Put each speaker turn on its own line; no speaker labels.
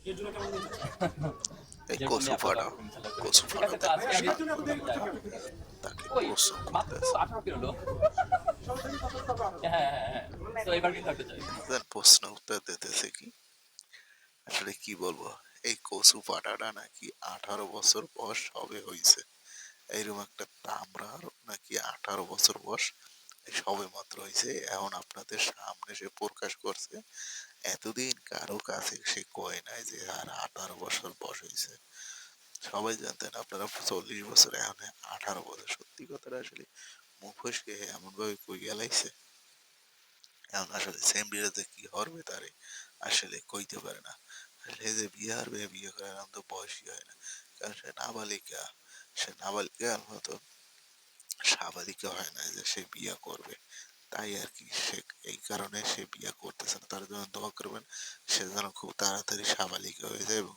এই
যেরকম
কচু
নিয়ে আপনার
ফাটা,
বাবা খেলা করে।
কচু
ঠিক
ফাটা
আছে, তো
দেখেন
আজকে আমি
তাকে
ওই
প্রশ্ন
মাত্র
করতেছে।
18 পেরোলো। হ্যাঁ, হ্যাঁ, হ্যাঁ। তো এবার কিন্তু একটা চাই।
দেখেন প্রশ্ন উত্তর দিতেছে কি, আসলে কি বলবো, এই কচু ফাটাটা নাকি 18 বছর বয়স সবে হয়েছে, এইরকম একটা তামরার নাকি 18 বছর বয়স সবে মাত্র হয়েছে, এখন আপনাদের সামনে সে প্রকাশ করছে। এতদিন কারো কাছে সে কয় নাই যে আর 18 বছর বয়স হয়েছে। সবাই জানতেন আপনারা 40 বছর, এখন 18 বছর। সত্যি কথাটা আসলে মুখ ফসকে এমন ভাবে কই গেলাইছে, এখন আসলে সেম বিয়েতে কি হবে তারে আসলে কইতে পারে না। আসলে যে বিয়ে হারবে, বিয়ে করার এখন তো বয়সই হয় না, কারণ সে নাবালিকা। সে নাবালিকার মতো সাবালিকা হয় না যে সে বিয়ে করবে। তাই আর কি, সে এই কারণে সে বিয়ে করতেছে না। তার জন্য দোয়া করবেন, সে যেন খুব তাড়াতাড়ি সাবালিকা হয়ে যায় এবং